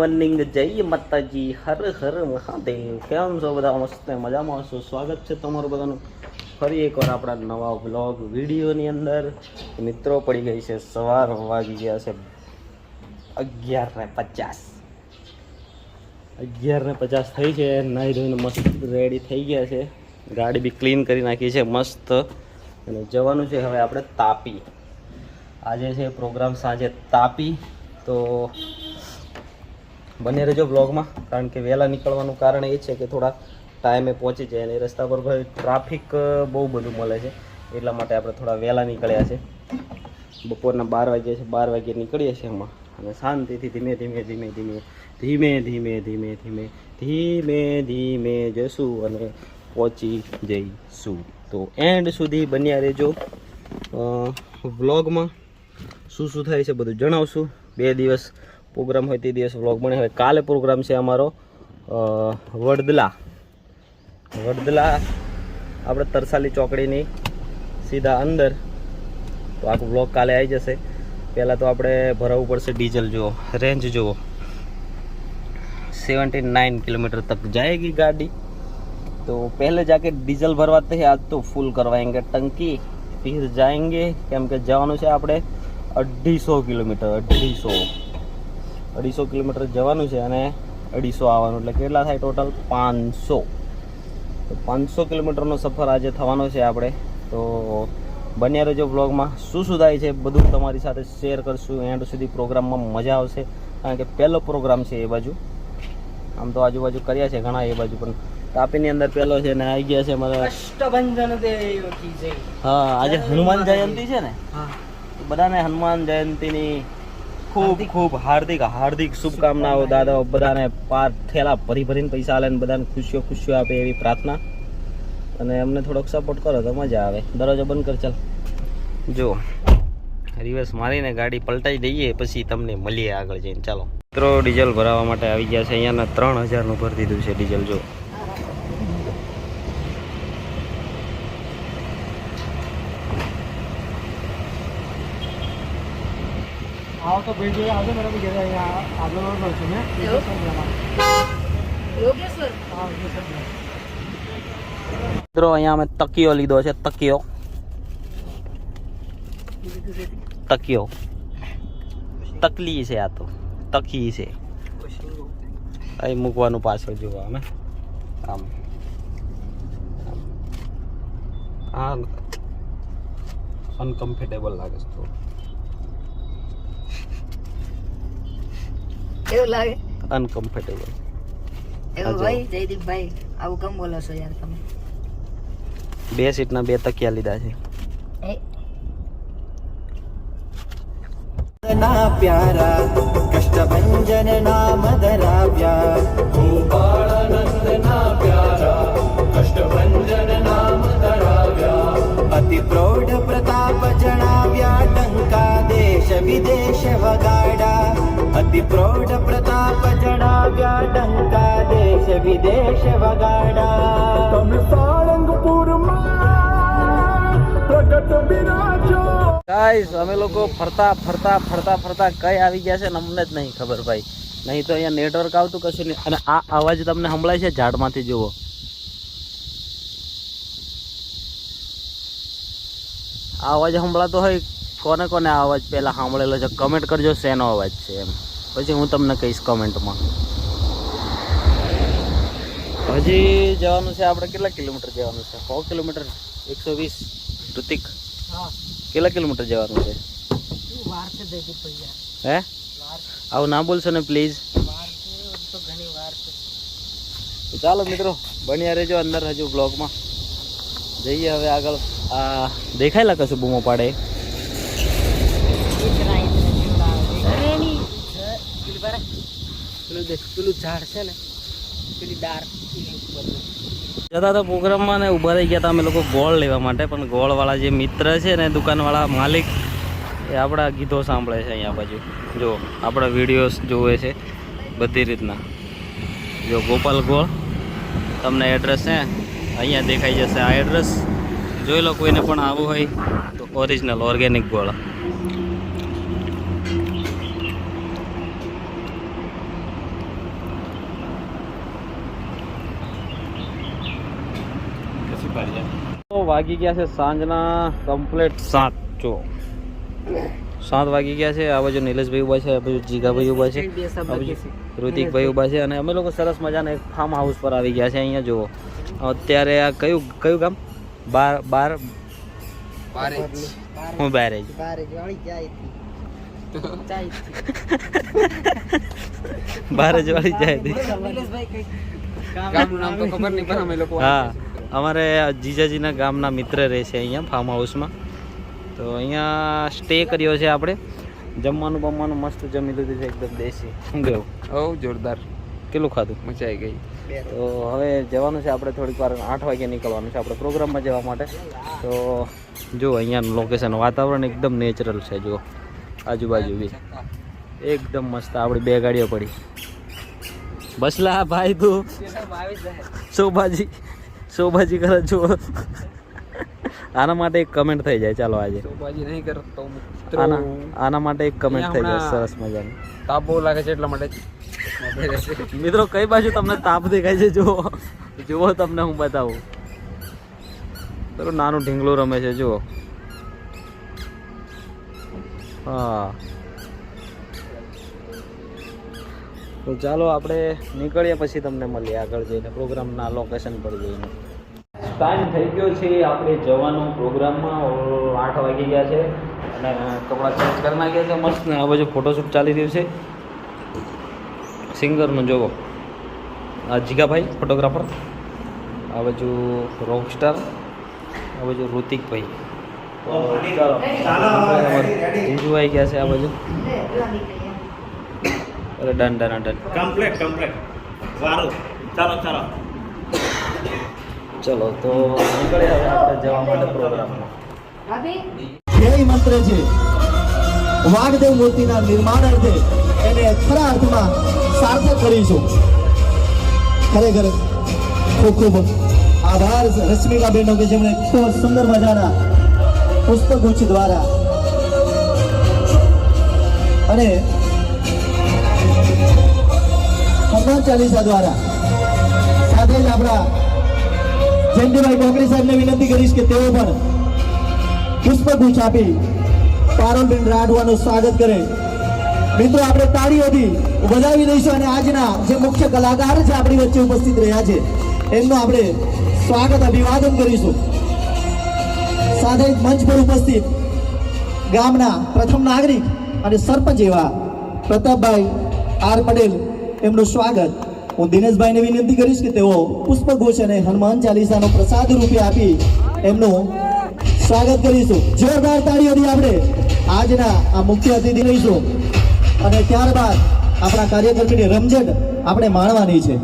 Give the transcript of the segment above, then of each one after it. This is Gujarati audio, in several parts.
મોર્નિંગ, જય માતાજી, હર હર મહાદેવ. કેમ છો બધા? મસ્ત મજામાં છો? સ્વાગત છે તમારું બધાનું ફરી એકવાર આપણા નવા વ્લોગ વિડીયોની અંદર. મિત્રો, પડી ગઈ છે સવાર, વાગી ગયા છે 11:50. 11:50 થઈ છે. નાહી ધોઈને મસ્ત રેડી થઈ ગયા છે. ગાડી બી ક્લીન કરી નાખી છે મસ્ત. અને જવાનું છે હવે આપણે તાપી. આજે છે પ્રોગ્રામ સાંજે તાપી. તો બને રહેજો બ્લોગમાં, કારણ કે વહેલા નીકળવાનું કારણ એ છે કે થોડા ટાઈમે પહોંચી જાય. અને રસ્તા પર ભાઈ ટ્રાફિક બહુ બધું મળે છે, એટલા માટે આપણે થોડા વહેલા નીકળ્યા છે. બપોરના 12 વાગ્યા છે. 12 વાગ્યે નીકળીએ છીએ એમાં, અને શાંતિથી ધીમે ધીમે જઈશું અને પહોંચી જઈશું. તો એન્ડ સુધી બન્યા રહેજો. વ્લોગમાં શું શું થાય છે બધું જણાવશું. 2 દિવસ પ્રોગ્રામ હોય તે દિવસ વ્લોગ બને. હવે કાલે પ્રોગ્રામ છે અમારો વડદલા આપણે તરસાલી ચોકડીની સીધા અંદર. તો આખો વ્લોગ કાલે આવી જશે. પહેલાં તો આપણે ભરાવવું પડશે ડીઝલ. જુઓ રેન્જ, જુઓ 79 किलोमीटर तक जाएगी गाड़ी. तो पहले जाके डीजल भरवाते हैं, आज तो फुल करवाएंगे टंकी, फिर जाएंगे. કેમ કે જવાનું છે આપણે 250 કિલોમીટર. 250 કિલોમીટર જવાનું છે અને 250 આવવાનું, એટલે કેટલા થાય ટોટલ? 500. તો 500 કિલોમીટરનો સફર આજે થવાનો છે આપણે. તો બન્યા રહેજો બ્લોગમાં. શું શું થાય છે બધું તમારી સાથે શેર કરશું. એન્ડ સુધી પ્રોગ્રામમાં મજા આવશે, કારણ કે પહેલો પ્રોગ્રામ છે એ બાજુ. આમ તો આજુબાજુ કર્યા છે ઘણા એ બાજુ, પણ તાપીની અંદર પહેલો છે. ને આવી ગયા છે અમારા કષ્ટભંજન દેવ કી જય. હા, આજે હનુમાન જયંતિ છે ને, બધાને હનુમાન જયંતિની ખૂબ ખૂબ હાર્દિક શુભકામનાઓ. દાદાઓ બધાને થેલા ભરીને પૈસા આલે ને બધાને ખુશીઓ આપે એવી પ્રાર્થના. અને અમને થોડોક સપોર્ટ કરો તો મજા આવે. દરવાજો બંધ કર. ચાલ, જો રિવર્સ મારીને ગાડી પલટાઈ દઈએ, પછી તમને મળીએ આગળ જઈને. ચાલો મિત્રો, ડીઝલ ભરાવવા માટે આવી ગયા છે. અહીંયાના 3000નું ભરી દીધું છે ડીઝલ. જો तो वीडियो आगे मेरा भी गया यहाँ आगे और पहुँचे मैं योगेश्वर. મિત્રો, અહીંયા અમે તકિયો લીધો છે. તકિયો તકલી છે. આ તો તકી છે. અહીં મૂકવાનું પાછળ જોવા અમે આમ આ અનકમ્ફર્ટેબલ લાગે છે થોડું. એવું લાગે અનકમ્ફર્ટેબલ. એવું ભાઈ જયદીપભાઈ, આવું કેમ બોલો છો યાર તમે? 2 સીટના 2 તકિયા લીધા છે. ના પ્યારા કષ્ટભંજન નામ ધરાવ્યા. ગોપાળાનંદ ના પ્યારા કષ્ટભંજન નામ ધરાવ્યા. અતિ પ્રૌઢ પ્રતાપ જણાવ્યા, ટંકા દેશ વિદેશ વગાડા. અતિ પ્રૌઢ પ્રતાપ જણાવ્યા, ટંકા દેશ વિદેશ વગાડા. તમે સાળંગપુરમાં પ્રગટ બિરાજો. ગાઈસ, અમે લોકો ફરતા કઈ આવી ગયા છે ને અમને જ નહીં ખબર ભાઈ. નહીં તો અહીંયા નેટવર્ક આવતું કશું નહીં. અને આ અવાજ તમને સંભળાય છે ઝાડમાંથી. જુઓ, આ અવાજ સંભળાતો હોય. કોને આ અવાજ પહેલાં સાંભળેલો છે કમેન્ટ કરજો, શેનો અવાજ છે એમ. પછી હું તમને કહીશ કોમેન્ટમાં. હજી જવાનું છે આપણે. કેટલા કિલોમીટર જવાનું છે? 100 કિલોમીટર. 120. ઋતિક, કેટલા કિલોમીટર જવાનું છે? હે, આવું ના બોલશો ને પ્લીઝ. ચાલો મિત્રો, બન્યા રહેજો અંદર હજુ બ્લોગમાં. જઈએ હવે આગળ. આ દેખાયેલા કશું બૂમો પાડે? પેલું ઝાડ છે ને, પેલી ડાર જતા તો પ્રોગ્રામમાં ને ઊભા રહી ગયા હતા અમે લોકો ગોળ લેવા માટે. પણ ગોળવાળા જે મિત્ર છે ને, દુકાનવાળા માલિક, એ આપણા ગીતો સાંભળે છે અહીંયા બાજુ. જો આપણા વિડીયોઝ જોવે છે બધી રીતના. જો ગોપાલ ગોળ, તમને એડ્રેસ છે અહીંયા દેખાઈ જશે. આ એડ્રેસ જોઈ લો. કોઈને પણ આવવું હોય તો ઓરિજિનલ ઓર્ગેનિક ગોળ. તો વાગી ગયા છે સાંજના કમ્પ્લીટ 7 જો 7 વાગી ગયા છે. આ બાજુ નિલેશભાઈ ઉભા છે, આ બાજુ જીગાભાઈ ઉભા છે, આ બાજુ ઋતિકભાઈ ઉભા છે અને અમે લોકો સરસ મજાના એક ફાર્મ હાઉસ પર આવી ગયા છે. અહીંયા જુઓ અત્યારે આ કયું ગામ? હું બેરેજ બારેજ વાળી જાય હતી. હા, અમારે જીજાજીના ગામના મિત્ર રહે છે અહીંયા ફાર્મ હાઉસમાં. તો અહીંયા સ્ટે કર્યો છે આપણે. જમવાનું બમવાનું મસ્ત જમી લીધું છે, એકદમ દેશી. શું કેવું? જોરદાર. કેટલું ખાધું? મજા આવી ગઈ. તો હવે જવાનું છે આપણે, થોડીક વાર 8 વાગે નીકળવાનું છે આપણે પ્રોગ્રામમાં જવા માટે. તો જો અહીંયાનું લોકેશન, વાતાવરણ એકદમ નેચરલ છે. જુઓ આજુબાજુ બી એકદમ મસ્ત. આપણી 2 ગાડીઓ પડી. બસલા ભાઈ તું શોભાજી કરે છો. આના માટે એક કમેન્ટ થઈ જાય. ચાલો આજે નહીં કરતો આના માટે એક કમેન્ટ થઈ જાય સરસ મજાની. તાપ બહુ લાગે છે એટલા માટે. મિત્રો કઈ બાજુ તમને તાપ દેખાય છે? જુઓ તમને હું બતાવું. પેલું નાનું ઢીંગલું રમે છે જુઓ. હા, તો ચાલો આપણે નીકળીએ, પછી તમને મળીએ આગળ જઈને પ્રોગ્રામના લોકેશન પર જઈને. ટાઈમ થઈ ગયો છે આપણે જવાનું પ્રોગ્રામમાં. 8 વાગી ગયા છે અને કપડાં ચેન્જ કરી નાખ્યા છે મસ્ત. ને આ બાજુ ફોટોશૂટ ચાલી રહ્યું છે સિંગરનું. જોવો આ જીગાભાઈ ફોટોગ્રાફર, આ બાજુ રોકસ્ટાર, આ બાજુ ઋતિકભાઈ. જીજુ આવી ગયા છે આ બાજુ. અરે ડન કમ્પ્લીટ વારું. ચાલો ચલો તો નીકળે હવે આપણે જવા માટે પ્રોગ્રામમાં. ધ્યેય મંત્ર છે વાઘદેવ મૂર્તિના નિર્માણ અર્થે એને ખરા અર્થમાં સાર્થક કરીશું. ખરેખર ખૂબ ખૂબ આભાર રશ્મિકાબેનનો કે જેમણે ખૂબ સુંદર મજાના પુષ્પગુચ્છ દ્વારા અને હનુમાન ચાલીસા દ્વારા સાથે જ આપણા જયંતિભાઈ કોકરી સાહેબને વિનંતી કરીશ કે તેઓ પણ પુષ્પગુચ્છ આપી પારોલબેન રાઠવાનું સ્વાગત કરે. મિત્રો આપણે તાળીઓથી વધાવી દઈશું અને આજના જે મુખ્ય કલાકાર છે આપણી વચ્ચે ઉપસ્થિત રહ્યા છે એમનું આપણે સ્વાગત અભિવાદન કરીશું. સાથે જ મંચ પર ઉપસ્થિત ગામના પ્રથમ નાગરિક અને સરપંચ એવા પ્રતાપભાઈ આર પટેલ એમનું સ્વાગત. હું દિનેશભાઈને વિનંતી કરીશ કે તેઓ પુષ્પગુચ્છ અને હનુમાન ચાલીસાનો પ્રસાદ રૂપે આપી એમનું સ્વાગત કરીશું. જોરદાર તાળીઓથી આપણે આજના આ મુખ્ય અતિથિ લઈશું અને ત્યારબાદ આપણા કાર્યકર્તાની રમઝટ આપણે માણવાની છે.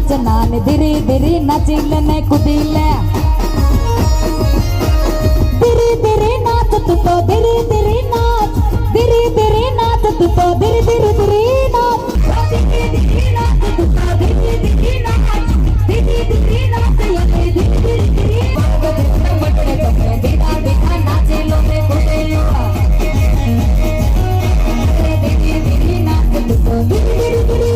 નાચના ને ધીરે ધીરે નાચી લે ને કૂદી લે ધીરે ધીરે નાચ તું તો ધીરે ધીરે નાચ ધીરે ધીરે નાચ તું તો ધીરે ધીરે ધીરે નાચ ધીરે ધીરે નાચ તું તો ધીરે ધીરે નાચ ધીરે ધીરે નાચ યે ધીરે ધીરે ધીરે બટે બટે ધીરા ધીરા નાચે લો ને કૂદે લો ધીરે ધીરે નાચ તું તો ધીરે ધીરે ધીરે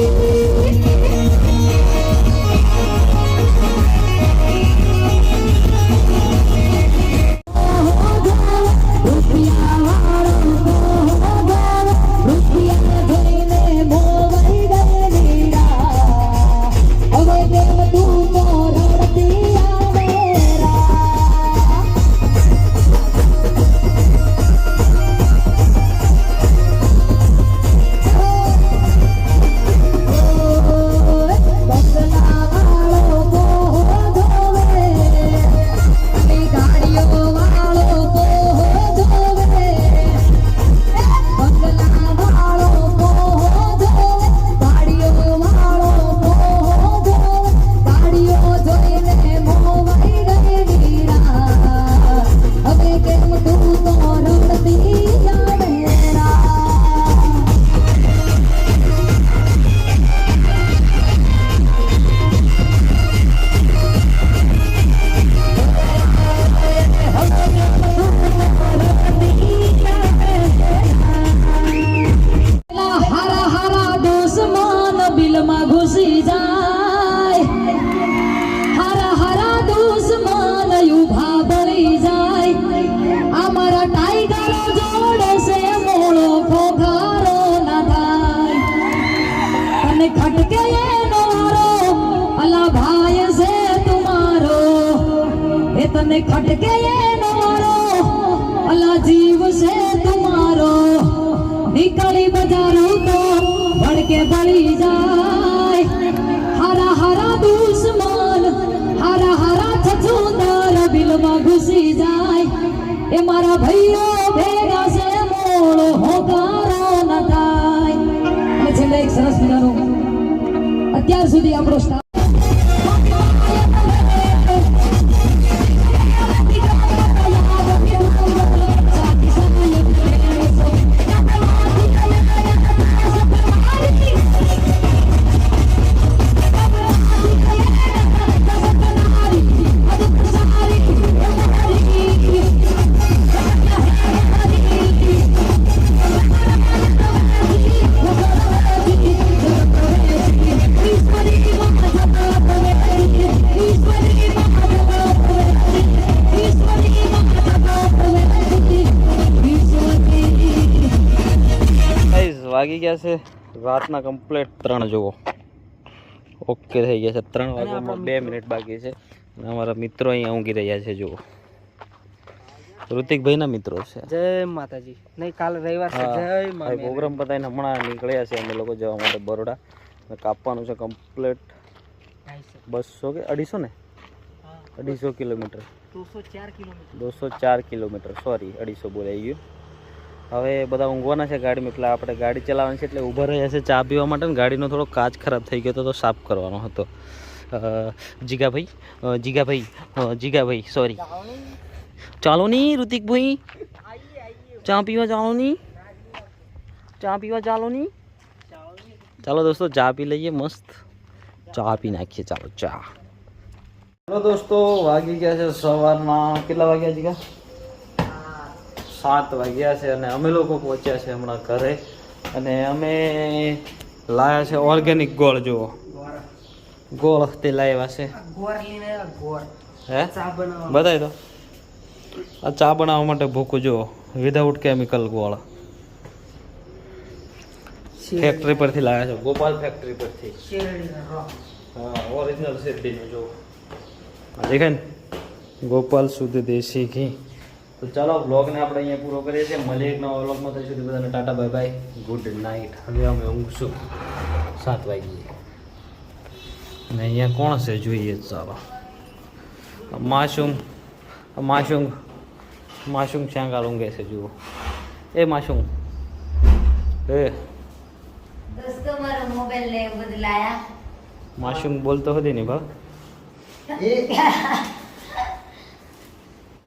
तने खटके ये नारो अला जीव से तुम्हारो निकली बजारो तो भड़के बड़ी जाए हरा हरा दुश्मन हरा हरा छछूंदर बिल में घुसी जाए ए मारा भैया भेगा से मोड़ो होकारो न थाय અને છેલ્લે એક સરસ મજાનો અત્યાર સુધી આપણો સ્ટાફ વાગી ગયા છે રાતના કમ્પ્લીટ 3 જુઓ ઓકે થઈ ગયા છે 3 વાગવામાં 2 મિનિટ બાકી છે અને અમારા મિત્રો અહીંયા ઊંઘી રહ્યા છે જુઓ ઋતિકભાઈના મિત્રો છે જય માતાજી નહીં કાલ રવિવાર છે જય ભાઈ પ્રોગ્રામ પતાવીને હમણાં નીકળ્યા છે અમે લોકો જવા માટે બરોડા કાપવાનું છે કમ્પ્લીટ 200 કે 250 ને 250 કિલોમીટર 204 કિલોમીટર સોરી 250 બોલાઈ ગયું હવે બધા ઊંઘવાના છે ગાડીમાં એટલે આપણે ગાડી ચલાવવાની છે એટલે ઊભા રહ્યા છે ચા પીવા માટે ને ગાડીનો થોડો કાચ ખરાબ થઈ ગયો તો સાફ કરવાનો હતો જીગાભાઈ સોરી ચાલો નહીં ઋતિકભાઈ ચા પીવા ચાલો નહીં ચાલો દોસ્તો ચા પી લઈએ મસ્ત ચા પી નાખીએ ચાલો દોસ્તો વાગી ગયા છે સવારના કેટલા વાગ્યા જીગા 7 વાગ્યા છે અને અમે લોકો પહોંચ્યા છે હમણાં ઘરે અને અમે લાયા છે ઓર્ગેનિક ગોળ જુઓ ગોળ તે લાવ્યા છે હે બતાવી દો આ ચા બનાવવા માટે ભૂકું જુઓ વિધાઉટ કેમિકલ ગોળ ફેક્ટરી પરથી લાવ્યા છે ગોપાલ ફેક્ટરી પરથી હા ઓરિજિનલ શેરડીનું જુઓ દેખાય ને ગોપાલ શુદ્ધ દેશી ઘી તો ચાલો વ્લોગને આપણે અહીંયા પૂરો કરીએ છીએ મળીએ એક નવા વ્લોગમાં ત્યાં સુધી બધાને Tata bye bye good night હવે અમે ઊંઘશું 7 વાગીએ અને અહીંયા કોણ છે જોઈએ ચાલો માસુમ શ્યાંગાલ ઊંઘે છે જુઓ એ માસુમ દોસ્તો મારો મોબાઈલ ને બદલાયા માસૂમ બોલતો હતી ને ભાવ